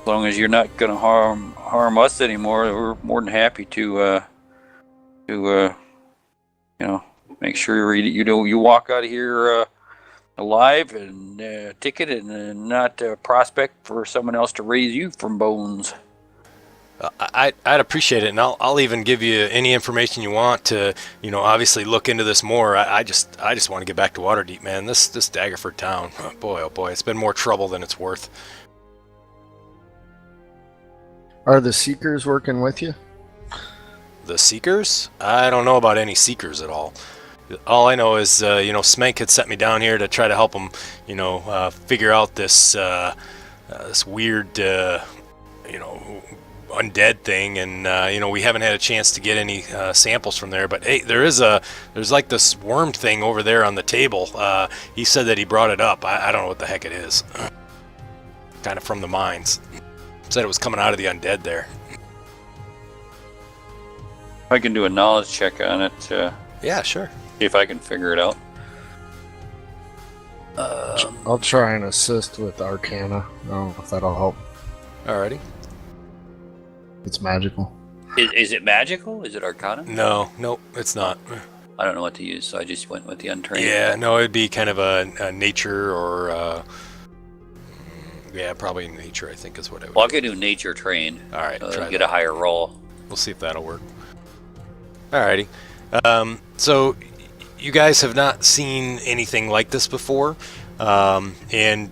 As long as you're not going to harm us anymore, we're more than happy to make sure you walk out of here alive and ticketed and not a prospect for someone else to raise you from bones. I'd appreciate it, and I'll even give you any information you want to, obviously look into this more. I just want to get back to Waterdeep, man. This Daggerford town, oh boy, it's been more trouble than it's worth. Are the Seekers working with you? The Seekers? I don't know about any Seekers at all. All I know is, Smenk had sent me down here to try to help him, figure out this weird, undead thing, and we haven't had a chance to get any samples from there. But hey, there's like this worm thing over there on the table. He said that he brought it up. I don't know what the heck it is. Kind of from the mines. Said it was coming out of the undead there. I can do a knowledge check on it. Yeah, sure. See if I can figure it out. I'll try and assist with Arcana. I don't know if that'll help. Alrighty. It's magical. Is it magical? Is it Arcana? No, nope, it's not. I don't know what to use, so I just went with the untrained. Yeah, no, it'd be kind of a nature or probably nature, I think is what I would. Well, I could do nature trained. All right, try get that. a higher roll. We'll see if that'll work. Alrighty. So you guys have not seen anything like this before, and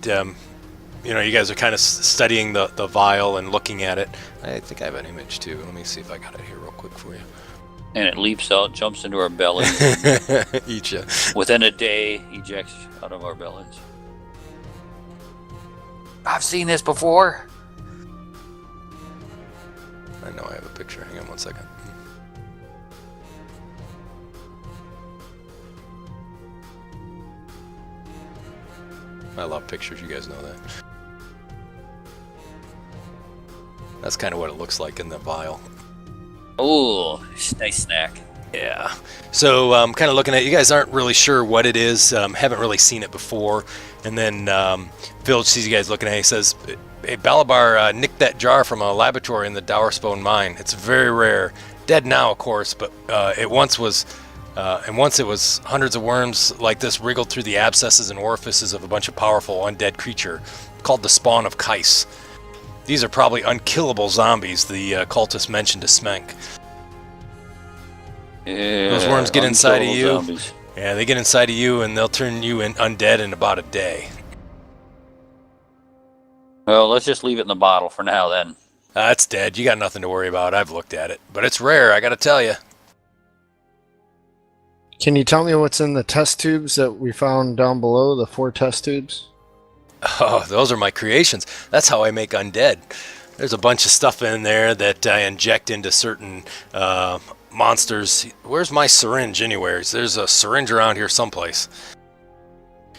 you guys are kind of studying the vial and looking at it. I think I have an image too. Let me see if I got it here real quick for you. And it leaps out, jumps into our belly. Eat ya. Within a day, ejects out of our bellies. I've seen this before. I know I have a picture. Hang on one second. I love pictures, you guys know that. That's kind of what it looks like in the vial. Oh, nice snack. Yeah. So kind of looking at it, you guys aren't really sure what it is, haven't really seen it before. And then Filge sees you guys looking at it. He says, hey, Balabar nicked that jar from a laboratory in the Dowerspone mine. It's very rare. Dead now, of course, but it once was... and once it was hundreds of worms like this wriggled through the abscesses and orifices of a bunch of powerful undead creature called the spawn of Kais. These are probably unkillable zombies the cultist mentioned to Smenk. Yeah, Those worms get inside of you. Zombies. Yeah, they get inside of you and they'll turn you undead in about a day. Well, let's just leave it in the bottle for now then. It's dead. You got nothing to worry about. I've looked at it. But it's rare, I gotta tell you. Can you tell me what's in the test tubes that we found down below, the 4 test tubes? Oh, those are my creations. That's how I make undead. There's a bunch of stuff in there that I inject into certain monsters. Where's my syringe anyways? There's a syringe around here someplace.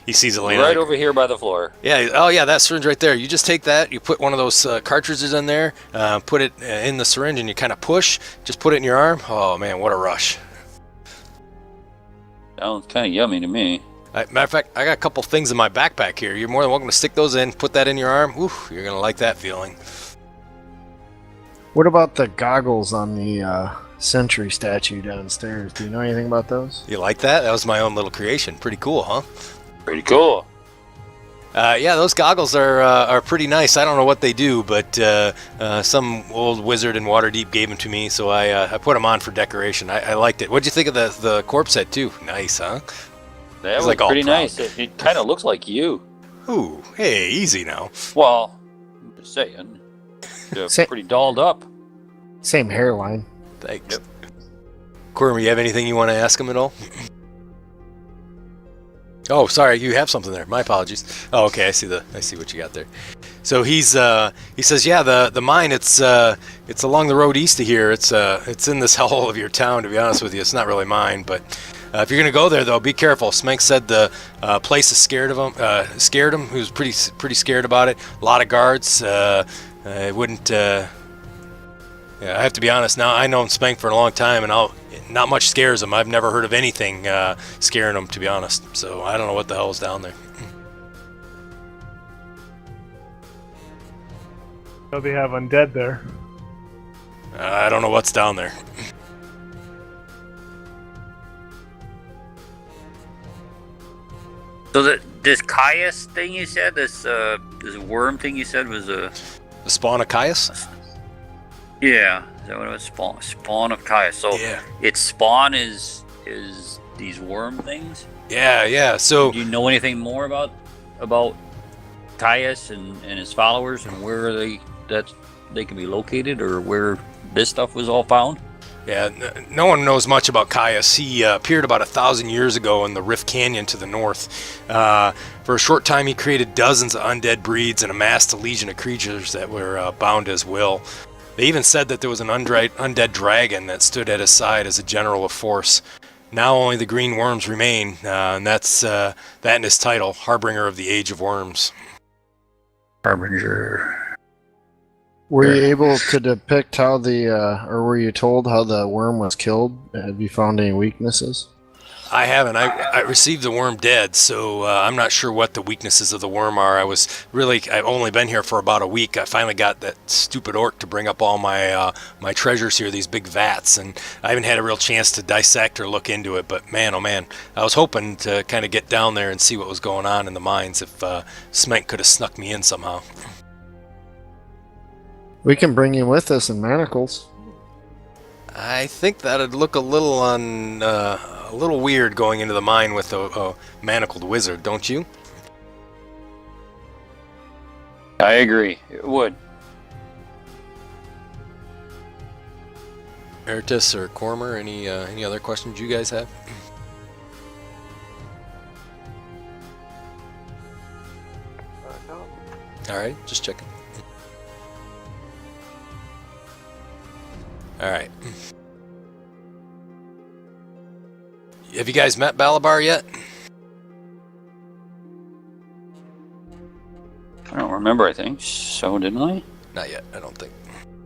He sees it laying Right over here by the floor. Yeah, oh yeah, that syringe right there. You just take that, you put one of those cartridges in there, put it in the syringe and you kind of push, just put it in your arm. Oh man, what a rush. Sounds kind of yummy to me. Matter of fact, I got a couple things in my backpack here. You're more than welcome to stick those in, put that in your arm. Ooh, you're going to like that feeling. What about the goggles on the sentry statue downstairs? Do you know anything about those? You like that? That was my own little creation. Pretty cool, huh? Pretty cool. Yeah, those goggles are pretty nice. I don't know what they do, but some old wizard in Waterdeep gave them to me, so I put them on for decoration. I liked it. What'd you think of the corpse head, too? Nice, huh? That was like all pretty proud. nice. It kind of looks like you. Ooh, hey, easy now. Well, I'm just saying. You're Say- pretty dolled up. Same hairline. Thanks. Yep. Corm, you have anything you want to ask him at all? Oh, sorry, you have something there. My apologies. Oh, okay, I see what you got there. So he says, yeah, the mine, it's along the road east of here. It's in this hellhole of your town. To be honest with you, it's not really mine. But if you're gonna go there, though, be careful. Smank said the place is scared of him. Scared him. He was pretty scared about it. A lot of guards. It wouldn't. Yeah, I have to be honest. Now I know Spank for a long time, and not much scares him. I've never heard of anything scaring him, to be honest. So I don't know what the hell is down there. So they have undead there. I don't know what's down there. So this Caius thing you said, this worm thing you said was a... The spawn of Caius? Yeah, is that what it was? Spawn of Caius. So Yeah. its spawn is these worm things? Yeah. So Do you know anything more about Caius and his followers and where they can be located, or where this stuff was all found? yeah, no one knows much about Caius. He appeared about 1,000 years ago in the Rift Canyon to the north. For a short time, he created dozens of undead breeds and amassed a legion of creatures that were bound to his will. They even said that there was an undead dragon that stood at his side as a general of force. Now only the green worms remain, and that's that in his title, Harbinger of the Age of Worms. Harbinger. Were you able to depict how or were you told how the worm was killed? Have you found any weaknesses? I haven't. I received the worm dead, so I'm not sure what the weaknesses of the worm are. I've only been here for about a week. I finally got that stupid orc to bring up all my my treasures here, these big vats, and I haven't had a real chance to dissect or look into it. But man, oh man, I was hoping to kind of get down there and see what was going on in the mines if Smank could have snuck me in somehow. We can bring you with us in manacles. I think that'd look a little weird going into the mine with a manacled wizard, don't you? I agree. It would. Ertis or Cormer, any other questions you guys have? No. All right, just checking. All right. Have you guys met Balabar yet? I don't remember. I think so. Didn't I? Not yet, I don't think.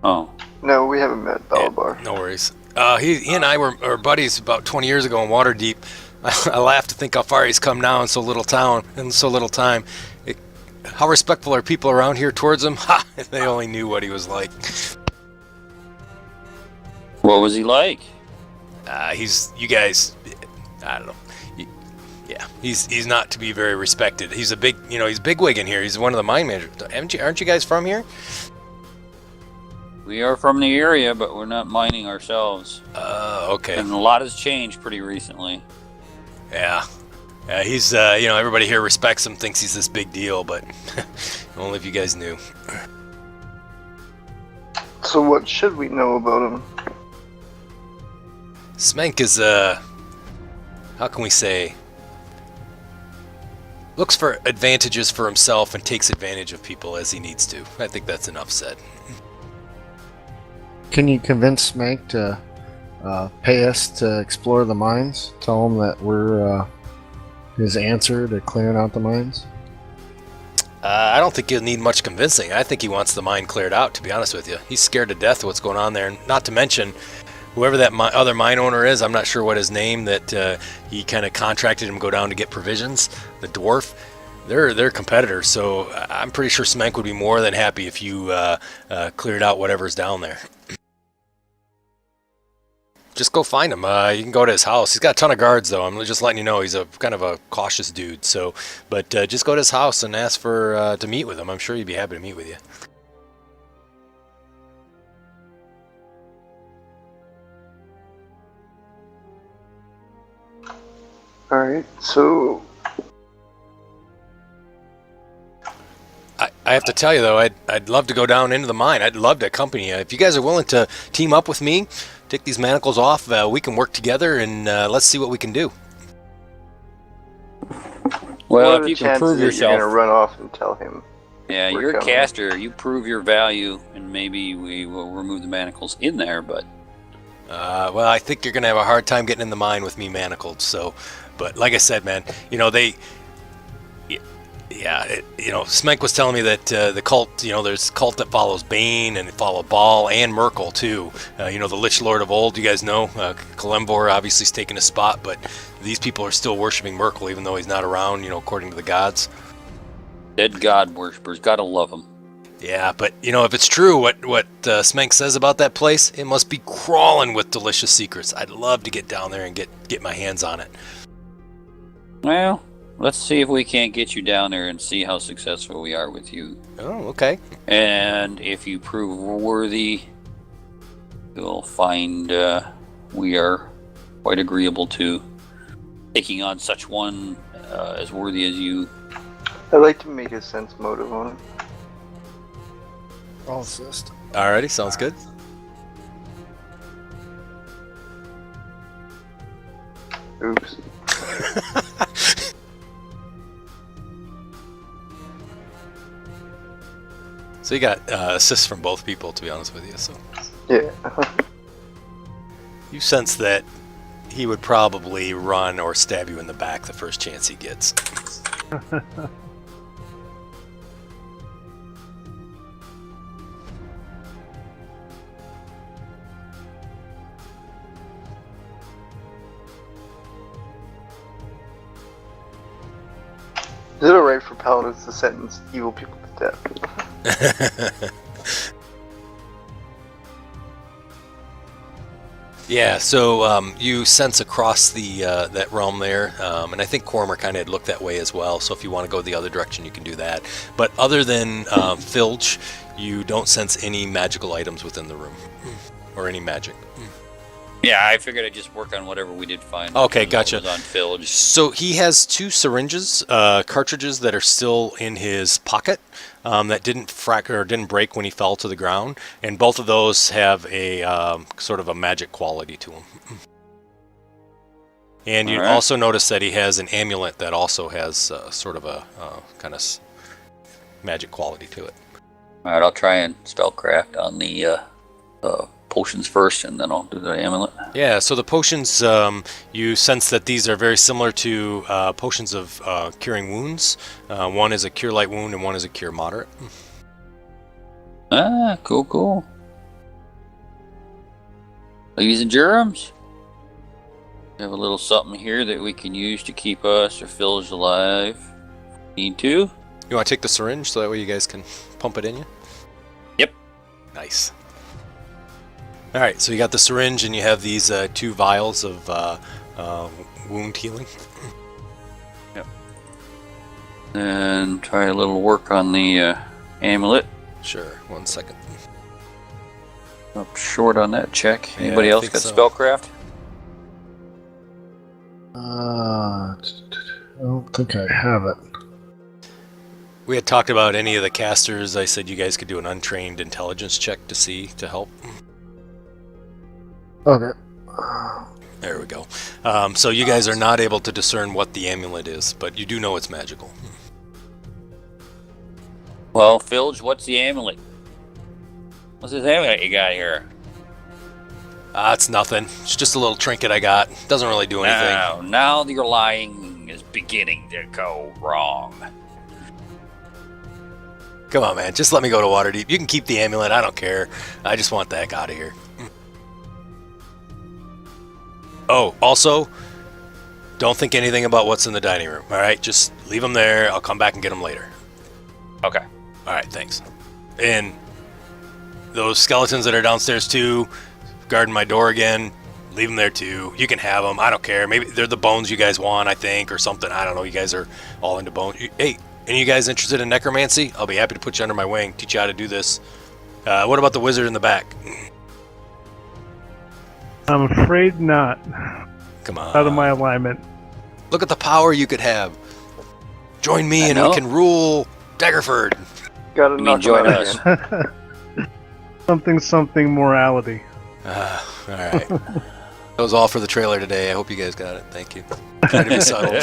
Oh. No, we haven't met Balabar. Yeah, no worries. He and I were buddies about 20 years ago in Waterdeep. I laugh to think how far he's come now in so little time. How respectful are people around here towards him? Ha! They only knew what he was like. What was he like? You guys, I don't know. Yeah, he's not to be very respected. He's a big, he's bigwig in here. He's one of the mine managers. Aren't you guys from here? We are from the area, but we're not mining ourselves. Okay. And a lot has changed pretty recently. Yeah. He's, everybody here respects him, thinks he's this big deal, but only if you guys knew. So what should we know about him? Smenk is, how can we say, looks for advantages for himself and takes advantage of people as he needs to. I think that's enough said. Can you convince Smank to pay us to explore the mines? Tell him that we're his answer to clearing out the mines? I don't think you'll need much convincing. I think he wants the mine cleared out, to be honest with you. He's scared to death of what's going on there. And not to mention, whoever that other mine owner is, I'm not sure what his name, that he kind of contracted him to go down to get provisions, the dwarf. They're competitors, so I'm pretty sure Smank would be more than happy if you cleared out whatever's down there. Just go find him. You can go to his house. He's got a ton of guards, though. I'm just letting you know he's a kind of a cautious dude. So, but just go to his house and ask for to meet with him. I'm sure he'd be happy to meet with you. All right. So I have to tell you, though, I'd love to go down into the mine. I'd love to accompany you. If you guys are willing to team up with me, take these manacles off, we can work together and let's see what we can do. Well, what are if the you can prove chances that yourself. you're gonna run off and tell him? Yeah, we're you're a coming? caster. You prove your value, and maybe we will remove the manacles in there, but... Well, I think you're going to have a hard time getting in the mine with me manacled, so... But like I said, man, Smenk was telling me that the cult, there's a cult that follows Bane and follow Baal and Merkel too. The Lich Lord of old, you guys know. Kalemvor obviously is taking a spot, but these people are still worshiping Merkel even though he's not around, according to the gods. Dead god worshippers, gotta love them. Yeah, but if it's true what Smenk says about that place, it must be crawling with delicious secrets. I'd love to get down there and get my hands on it. Well, let's see if we can't get you down there and see how successful we are with you. Oh, okay. And if you prove we're worthy, you'll find we are quite agreeable to taking on such one as worthy as you. I'd like to make a sense motive on him. I'll assist. Alrighty, sounds good. Oops. So you got assists from both people, to be honest with you. So Yeah. you sense that he would probably run or stab you in the back the first chance he gets. Is it alright for paladins to sentence evil people to death? Yeah, so you sense across the that realm there, and I think Cormer kind of had looked that way as well, so if you want to go the other direction, you can do that. But other than Filge, you don't sense any magical items within the room, or any magic. Yeah, I figured I'd just work on whatever we did find. Okay, Because gotcha. it was on Filge. So he has 2 syringes, cartridges that are still in his pocket that didn't didn't break when he fell to the ground, and both of those have a sort of a magic quality to them. And you All right. also notice that he has an amulet that also has sort of a kind of magic quality to it. All right, I'll try and spellcraft on the potions first, and then I'll do the amulet. Yeah, so the potions, you sense that these are very similar to potions of curing wounds. One is a cure light wound and one is a cure moderate. Ah, cool. Ladies and germs, we have a little something here that we can use to keep us or Filge alive. Need to? You want to take the syringe so that way you guys can pump it in you? Yep. Nice. All right, so you got the syringe and you have these 2 vials of wound healing. Yep. And try a little work on the amulet. Sure, 1 second. Up short on that check. Yeah, Anybody I else think got so. spellcraft? I don't think I have it. We had talked about any of the casters. I said you guys could do an untrained intelligence check to help. Okay. There we go. So you guys are not able to discern what the amulet is, but you do know it's magical. Well, Filge, what's the amulet? What's this amulet you got here? It's nothing. It's just a little trinket I got. Doesn't really do anything. Now your lying is beginning to go wrong. Come on, man. Just let me go to Waterdeep. You can keep the amulet. I don't care. I just want the heck out of here. Oh, also, don't think anything about what's in the dining room, all right? Just leave them there. I'll come back and get them later. Okay. All right, thanks. And those skeletons that are downstairs, too, guarding my door again, leave them there, too. You can have them. I don't care. Maybe they're the bones you guys want, I think, or something. I don't know. You guys are all into bones. Hey, any of you guys interested in necromancy? I'll be happy to put you under my wing, teach you how to do this. What about the wizard in the back? I'm afraid not. Come on. Out of my alignment. Look at the power you could have. Join me and know. we can rule Daggerford. Gotta You mean knock join him out us? again. something morality. All right. That was all for the trailer today. I hope you guys got it. Thank you. Trying to be subtle.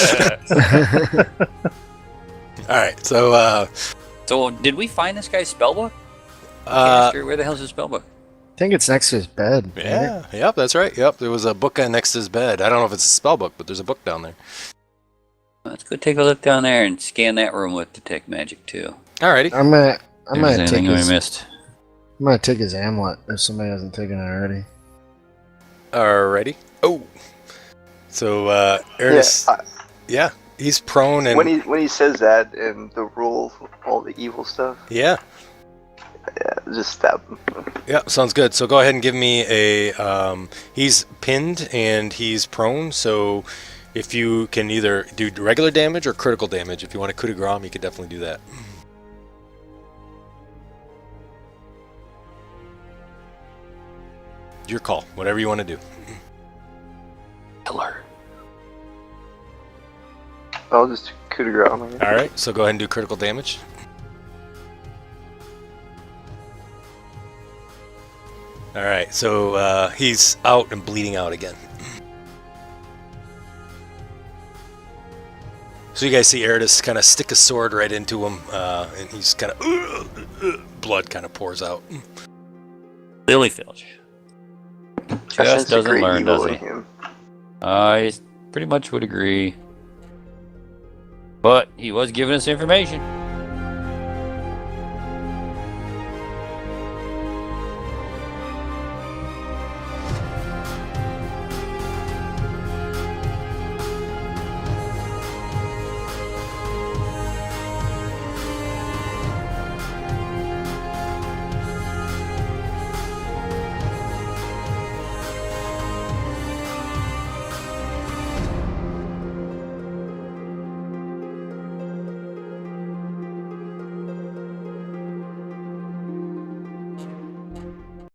All right. So, So, did we find this guy's spellbook? uh, Where the hell's his spellbook? I think it's next to his bed. yeah, yep, that's right. Yep, there was a book next to his bed. I don't know if it's a spell book, but there's a book down there. Let's go take a look down there and scan that room with detect magic too. Alrighty. I'm gonna If there's take anything we his. missed. I'm gonna take his amulet if somebody hasn't taken it already. Alrighty. Oh. So, Ernest, yeah, he's prone and When he says that and the rule, all the evil stuff, yeah, just stab him. yeah, sounds good. So go ahead and give me a. He's pinned and he's prone, so if you can either do regular damage or critical damage, if you want a coup de grace, you could definitely do that. Your call. Whatever you want to do. Killer. I'll just coup de grace. Man. All right. So go ahead and do critical damage. All right. So he's out and bleeding out again. So you guys see Eridus kind of stick a sword right into him, and he's kind of blood kind of pours out. Lily Filge. I Just sense a doesn't great learn, evil does in he? him. I pretty much would agree. But he was giving us information.